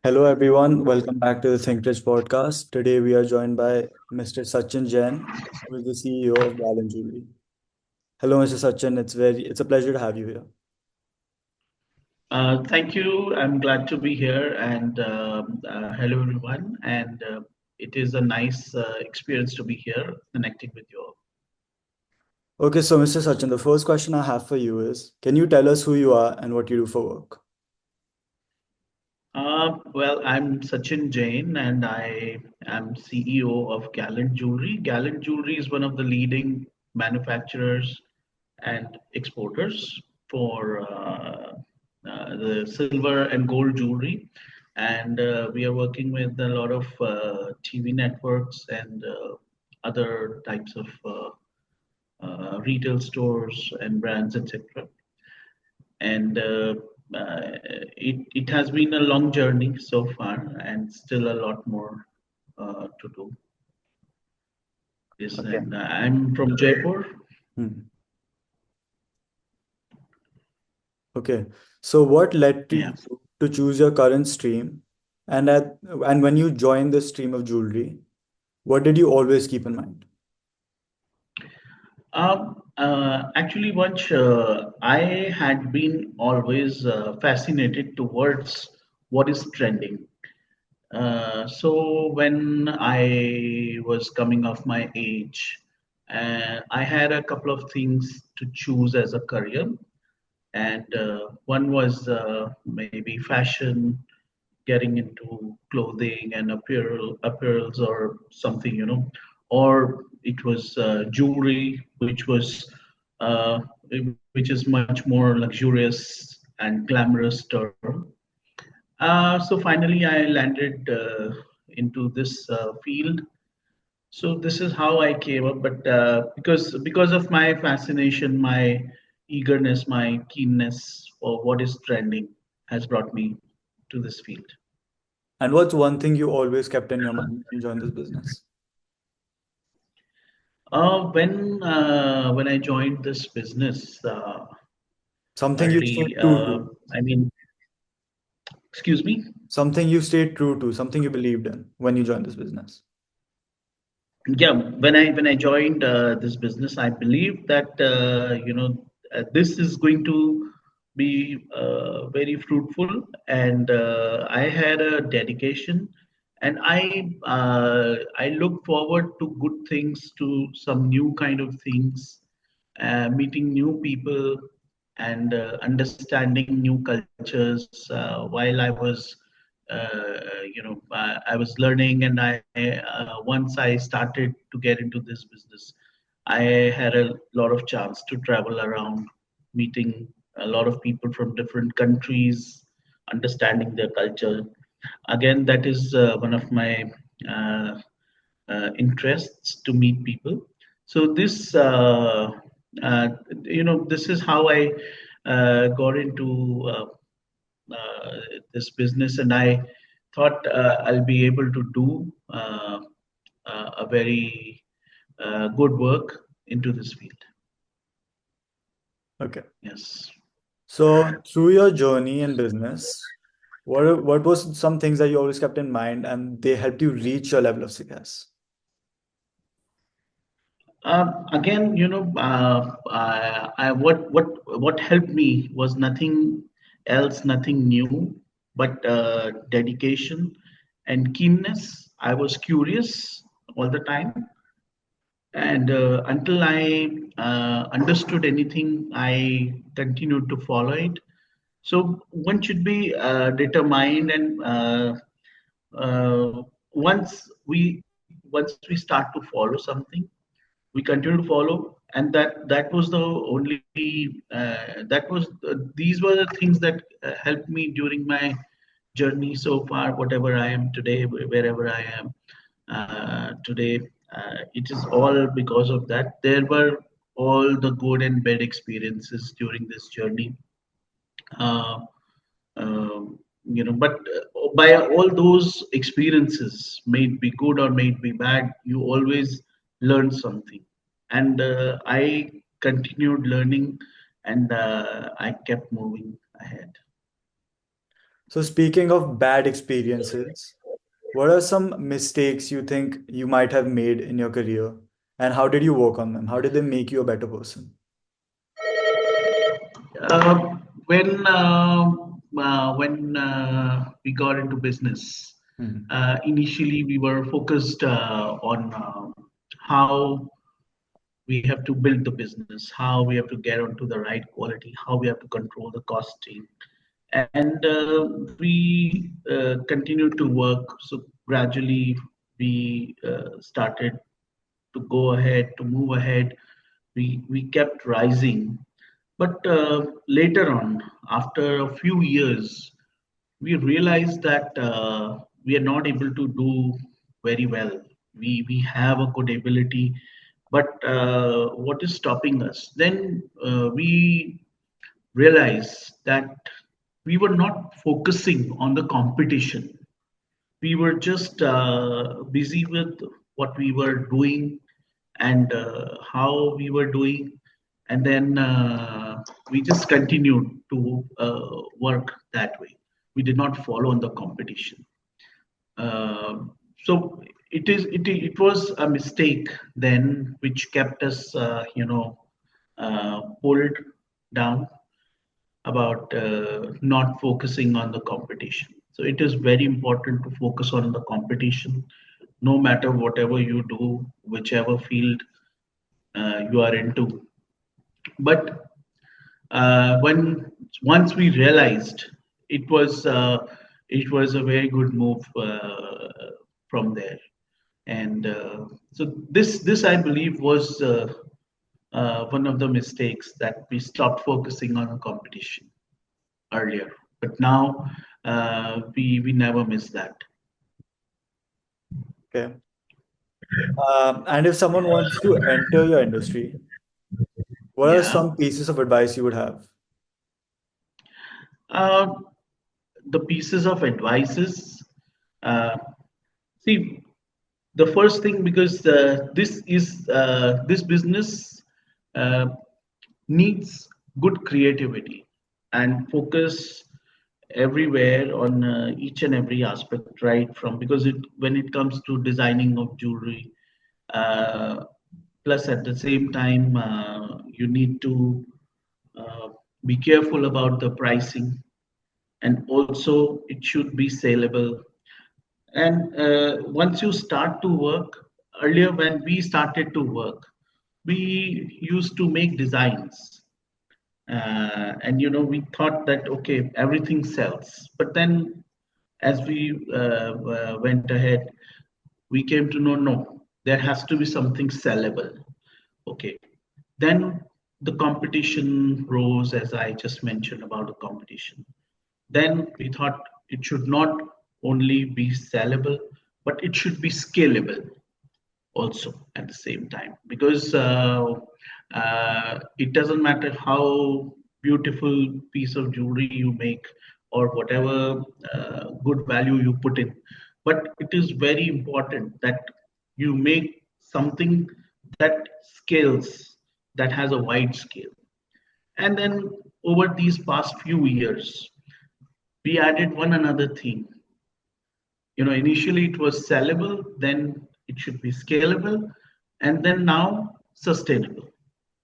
Hello, everyone. Welcome back to the Think Rich podcast. Today, we are joined by Mr. Sachin Jain, who is the CEO of Gallant Jewelry. Hello, Mr. Sachin. It's a pleasure to have you here. Thank you. I'm glad to be here, and hello everyone. And it is a nice experience to be here, connecting with you all. Okay, so Mr. Sachin, the first question I have for you is, can you tell us who you are and what you do for work? Well, I'm Sachin Jain, and I am CEO of Gallant Jewelry. Gallant Jewelry is one of the leading manufacturers and exporters for the silver and gold jewelry. And we are working with a lot of TV networks and other types of retail stores and brands, etc. And it has been a long journey so far, and still a lot more to do. Yes, Okay. and I'm from Jaipur. Hmm. Okay. So, what led to Yeah. you to choose your current stream? And when you joined the stream of jewelry, what did you always keep in mind? Actually, once I had been always fascinated towards what is trending. So when I was coming of my age, I had a couple of things to choose as a career, and one was maybe fashion, getting into clothing and apparels or something, or it was jewelry, which is much more luxurious and glamorous term. So finally, I landed into this field. So this is how I came up, but because of my fascination, my eagerness, my keenness for what is trending has brought me to this field. And what's one thing you always kept in your mind when you joined this business? When I joined this business, Something you early, stayed true to. I mean, excuse me. Something you stayed true to, something you believed in when you joined this business. Yeah, when I joined this business, I believe that this is going to be very fruitful, and I had a dedication, and I look forward to good things, to some new kind of things, meeting new people, and understanding new cultures while I was I was learning, and I once I started to get into this business, I had a lot of chance to travel around, meeting a lot of people from different countries, understanding their culture. Again, that is one of my uh, interests, to meet people. So uh, this is how I got into this business, and I thought I'll be able to do a very good work into this field. Okay. Yes. So through your journey in business, what was some things that you always kept in mind and they helped you reach your level of success? Again, what helped me was nothing else, nothing new, but dedication and keenness. I was curious all the time, and until I understood anything, I continued to follow it. So one should be determined, and once we start to follow something, we continue to follow, and that was the only these were the things that helped me during my journey so far, whatever I am today, wherever I am today. It is all because of that. There were all the good and bad experiences during this journey. uh, but by all those experiences, may it be good or may it be bad, you always learn something. And I continued learning, and I kept moving ahead. So speaking of bad experiences, what are some mistakes you think you might have made in your career, and how did you work on them? How did they make you a better person? Uh, when we got into business, Mhm. initially we were focused on how we have to build the business, how we have to get onto the right quality, how we have to control the costing, and we continued to work. So gradually we started to go ahead, to move ahead. We kept rising, but later on, after a few years, we realized that we are not able to do very well. We have a good ability, but what is stopping us? Then we realized that we were not focusing on the competition. We were just busy with what we were doing and how we were doing, and then we just continued to work that way. We did not follow on the competition. So it was a mistake then, which kept us pulled down about not focusing on the competition. So it is very important to focus on the competition, no matter whatever you do, whichever field you are into. But when once we realized, it was uh, it was a very good move from there, and so this I believe was one of the mistakes, that we stopped focusing on the competition earlier. But now we never miss that. Okay. And if someone wants to enter your industry, what are Yeah. some pieces of advice you would have? Uh, the pieces of advices. Uh, See, the first thing, because this business uh, needs good creativity and focus everywhere on each and every aspect, right from, because it when it comes to designing of jewelry, uh, plus at the same time you need to uh, be careful about the pricing, and also it should be saleable. And once you start to work, earlier when we started to work, we used to make designs. And we thought that okay, everything sells. But then as we went ahead, we came to know, no, there has to be something sellable. Okay. Then the competition rose, as I just mentioned about the competition. Then we thought it should not only be sellable, but it should be scalable also at the same time, because it doesn't matter how beautiful piece of jewelry you make, or whatever good value you put in, but it is very important that you make something that scales, that has a wide scale. And then over these past few years, we added one another thing. Initially it was sellable, then it should be scalable, and then now sustainable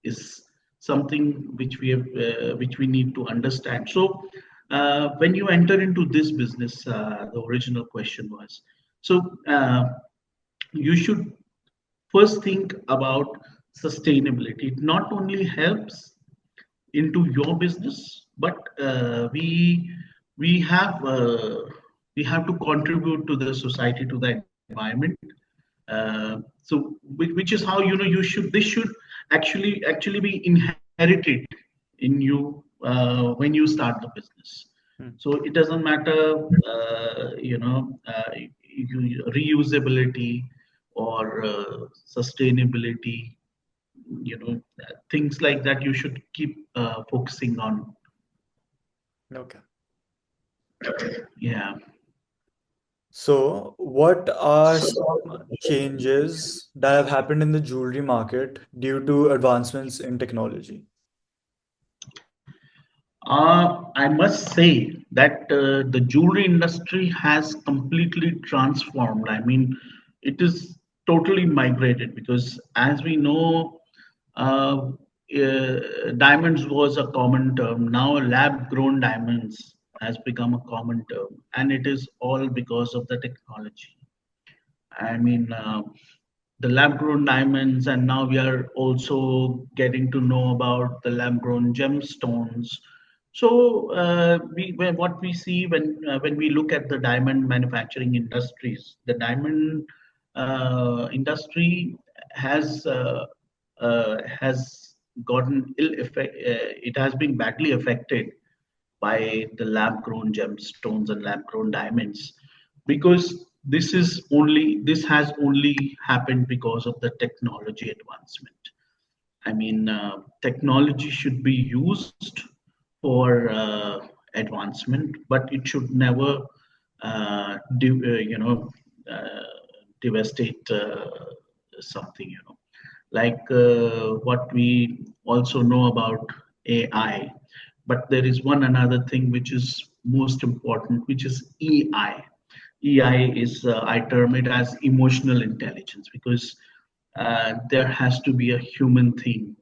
is something which we need to understand. So when you enter into this business, the original question was, so you should first think about sustainability. It not only helps into your business, but we have uh, we have to contribute to the society, to the environment. So which is how you should this should actually be inherited in you when you start the business. Hmm. So it doesn't matter reusability or sustainability, things like that you should keep focusing on. Okay. Yeah. So, what are some changes that have happened in the jewelry market due to advancements in technology? I must say that the jewelry industry has completely transformed. I mean, it is totally migrated because, as we know, diamonds was a common term. Now, lab-grown diamonds has become a common term, and it is all because of the technology. I mean, the lab-grown diamonds, and now we are also getting to know about the lab-grown gemstones. So, what we see when we look at the diamond manufacturing industries, the diamond industry has has gotten ill effect. It has been badly affected by the lab grown gemstones and lab grown diamonds, because this has only happened because of the technology advancement. I mean, technology should be used for advancement, but it should never uh, devastate something, like what we also know about AI. But there is one another thing which is most important, which is EI. EI is, I term it as emotional intelligence, because there has to be a human thing.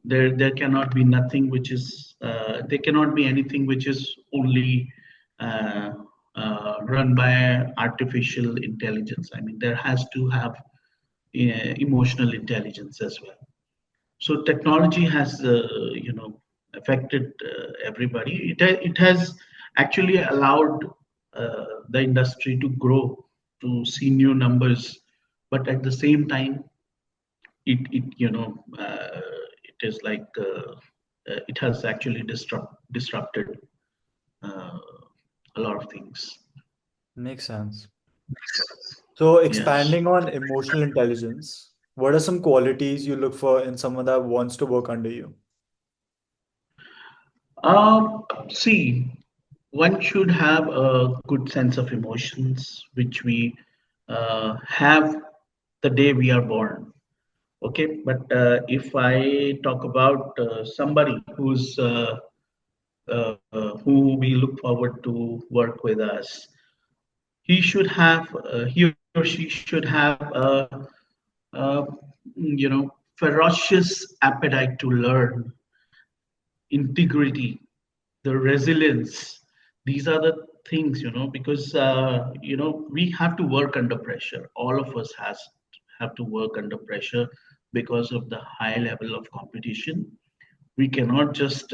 There cannot be nothing which is, there cannot be anything which is only uh, run by artificial intelligence. I mean, there has to have emotional intelligence as well. So technology has, affected everybody. It has actually allowed the industry to grow, to see new numbers, but at the same time, it is like it has actually disrupted uh, a lot of things. Makes sense. So, Yes. expanding on emotional intelligence, what are some qualities you look for in someone that wants to work under you? See, one should have a good sense of emotions, which we have the day we are born. Okay, but if I talk about somebody who we look forward to work with us, he or she should have a ferocious appetite to learn, integrity, the resilience. These are the things, because we have to work under pressure. All of us has have to work under pressure because of the high level of competition. We cannot just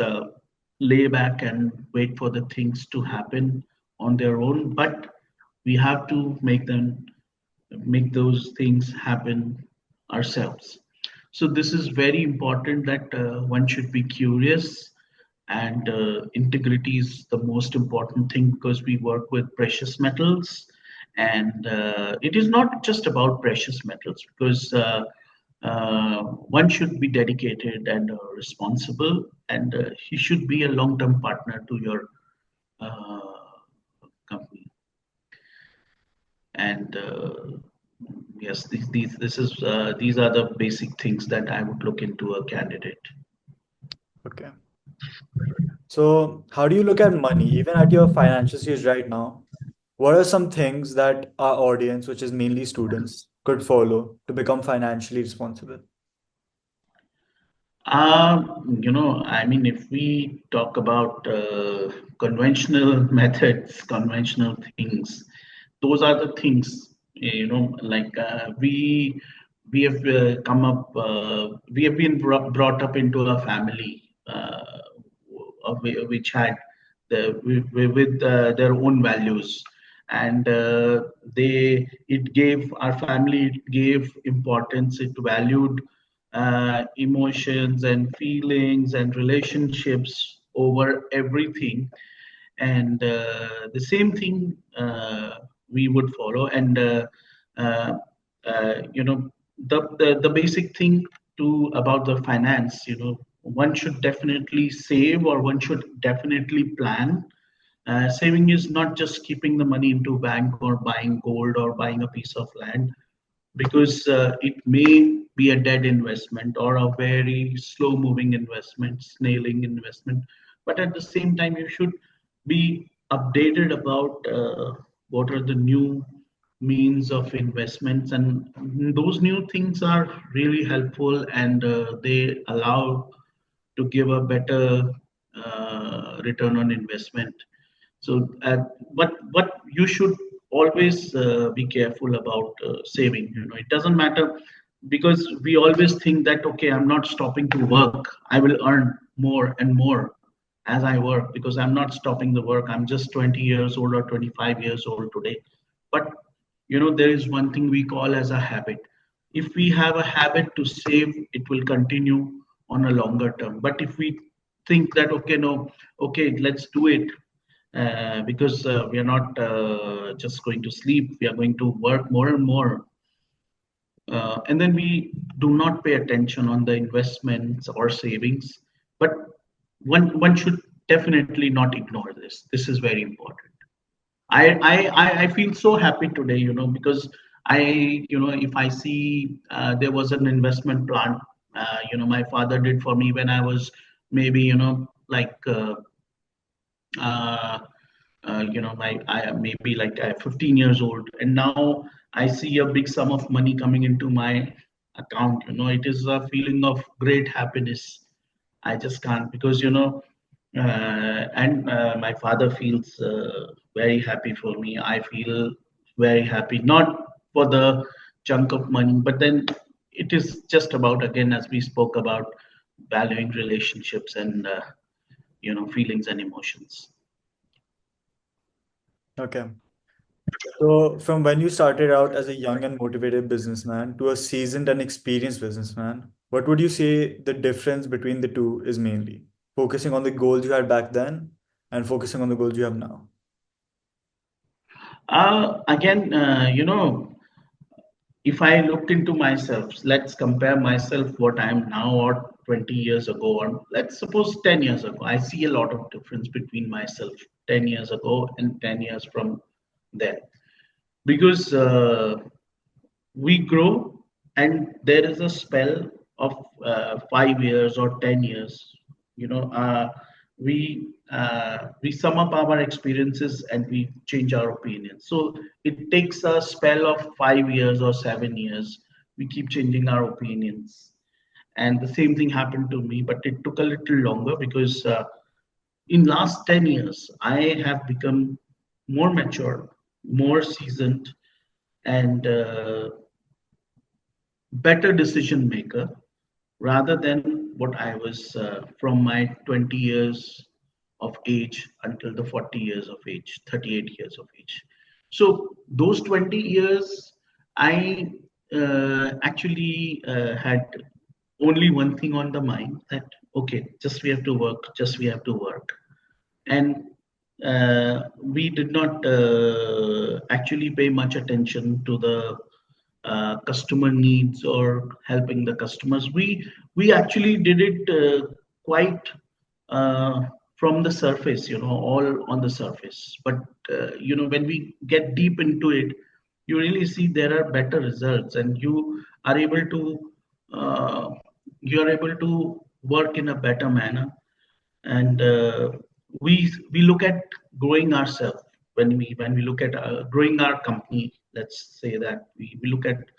lay back and wait for the things to happen on their own, but we have to make those things happen ourselves. So this is very important, that one should be curious, and integrity is the most important thing, because we work with precious metals, and it is not just about precious metals, because one should be dedicated and responsible, and he should be a long-term partner to your company. And yes, these are the basic things that I would look into a candidate. Okay. So, how do you look at money, even at your financial stage right now? What are some things that our audience, which is mainly students, could follow to become financially responsible? I mean, if we talk about conventional methods, conventional things, those are the things, like we have come up, we have been brought up into a family which had with their own values, and they it gave our family, it gave importance, it valued emotions and feelings and relationships over everything. And the same thing we would follow. And uh, the basic thing to about the finance, one should definitely save, or one should definitely plan. Saving is not just keeping the money into bank, or buying gold, or buying a piece of land, because it may be a dead investment, or a very slow moving investment, snailing investment. but at the same time you should be updated about what are the new means of investments, and those new things are really helpful, and they allow to give a better return on investment. So, but you should always be careful about saving. It doesn't matter, because we always think that okay, I'm not stopping to work. I will earn more and more as I work, because I'm not stopping the work. I'm just 20 years old or 25 years old today. But there is one thing we call as a habit. If we have a habit to save, it will continue on a longer term. But if we think that okay, no, okay, let's do it, because we are not just going to sleep, we are going to work more and more, and then we do not pay attention on the investments or savings. But one should definitely not ignore this. This is very important. I feel so happy today, because if I see there was an investment plan, my father did for me when I was maybe, like uh, my I maybe like 15 years old, and now I see a big sum of money coming into my account. It is a feeling of great happiness. I just can't, because and my father feels very happy for me. I feel very happy, not for the chunk of money, but then it is just about, again, as we spoke about, valuing relationships and feelings and emotions. Okay. So, from when you started out as a young and motivated businessman to a seasoned and experienced businessman, what would you say the difference between the two is mainly? Focusing on the goals you had back then and focusing on the goals you have now. Again, if I looked into myself, let's compare myself what I am now or 20 years ago, or let's suppose 10 years ago, I see a lot of difference between myself 10 years ago and 10 years from then. Because we grow, and there is a spell of 5 years or 10 years. We sum up our experiences and we change our opinions. So it takes a spell of 5 years or 7 years. We keep changing our opinions, and the same thing happened to me, but it took a little longer, because in last 10 years I have become more mature, more seasoned, and better decision maker, rather than what I was from my 20 years of age until the 40 years of age, 38 years of age. So those 20 years, I actually had only one thing on the mind, that okay, just we have to work, just we have to work. And we did not actually pay much attention to the customer needs or helping the customers. We actually did it quite uh, from the surface, all on the surface. But when we get deep into it, you really see there are better results, and are able to uh, you are able to work in a better manner. And we look at growing ourselves. When we look at growing our company, let's say that we look at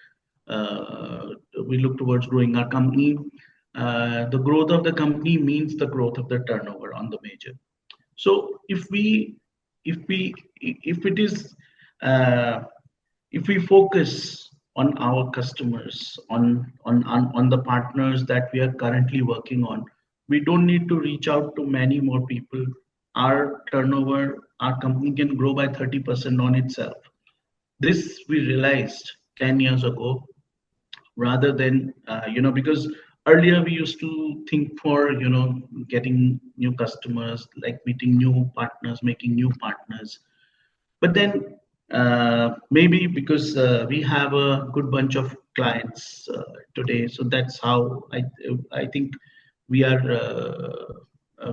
uh, we look towards growing our company. The growth of the company means the growth of the turnover on the major. So if it is uh, if we focus on our customers, on the partners that we are currently working on, we don't need to reach out to many more people. Our turnover, our company can grow by 30% on itself. This we realized 10 years ago, rather than because earlier we used to think for getting new customers, like meeting new partners, making new partners. But then maybe because we have a good bunch of clients today, so that's how I think we are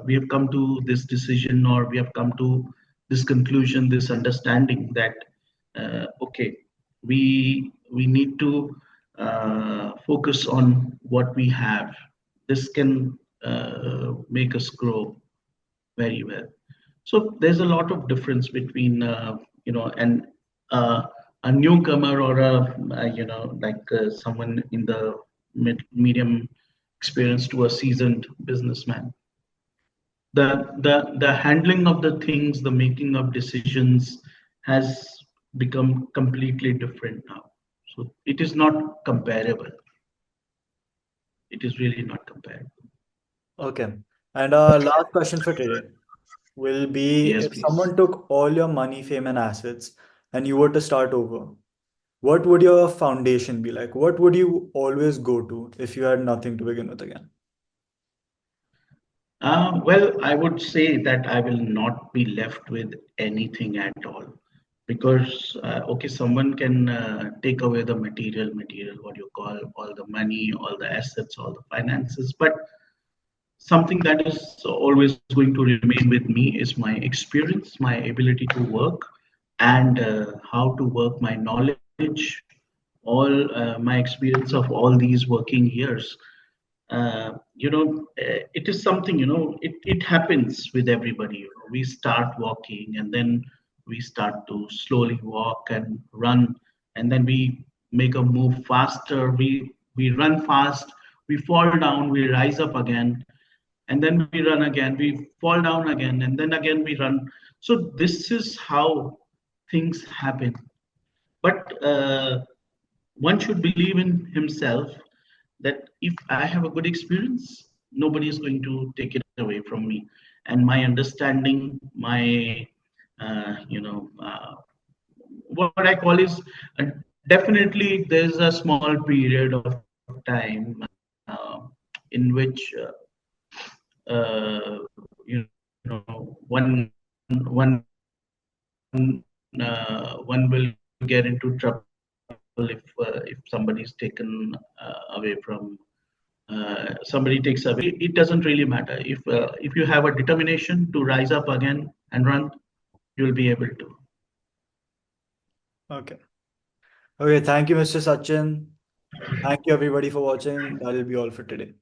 we have come to this decision, or we have come to this conclusion, this understanding that okay, we need to focus on what we have. This can make us grow. very well. So there's a lot of difference between an uh, a newcomer or someone in the medium experience to a seasoned businessman. The handling of the things, the making of decisions has become completely different now. So it is not comparable. It is really not comparable. Okay. And our last question for today will be, Yes, if please. someone took all your money, fame, and assets and you were to start over, what would your foundation be like? What would you always go to if you had nothing to begin with again? Well, I would say that I will not be left with anything at all, because okay, someone can take away the material, what you call all the money, all the assets, all the finances, but something that is always going to remain with me is my experience, my ability to work, and how to work, my knowledge, all my experience of all these working years. It is something, it happens with everybody. We start walking, and then we start to slowly walk and run, and then we make a move faster. We run fast, we fall down, we rise up again, and then we run again, we fall down again, and then again we run. So this is how things happen. But one should believe in himself, that if I have a good experience, nobody is going to take it away from me. And my understanding, my what I call is, definitely there's a small period of time in which one will get into trouble if somebody's taken away from somebody takes away. It doesn't really matter. If you have a determination to rise up again and run, you'll be able to. Okay. Okay, thank you, Mr. Sachin. Thank you, everybody, for watching. That'll be all for today.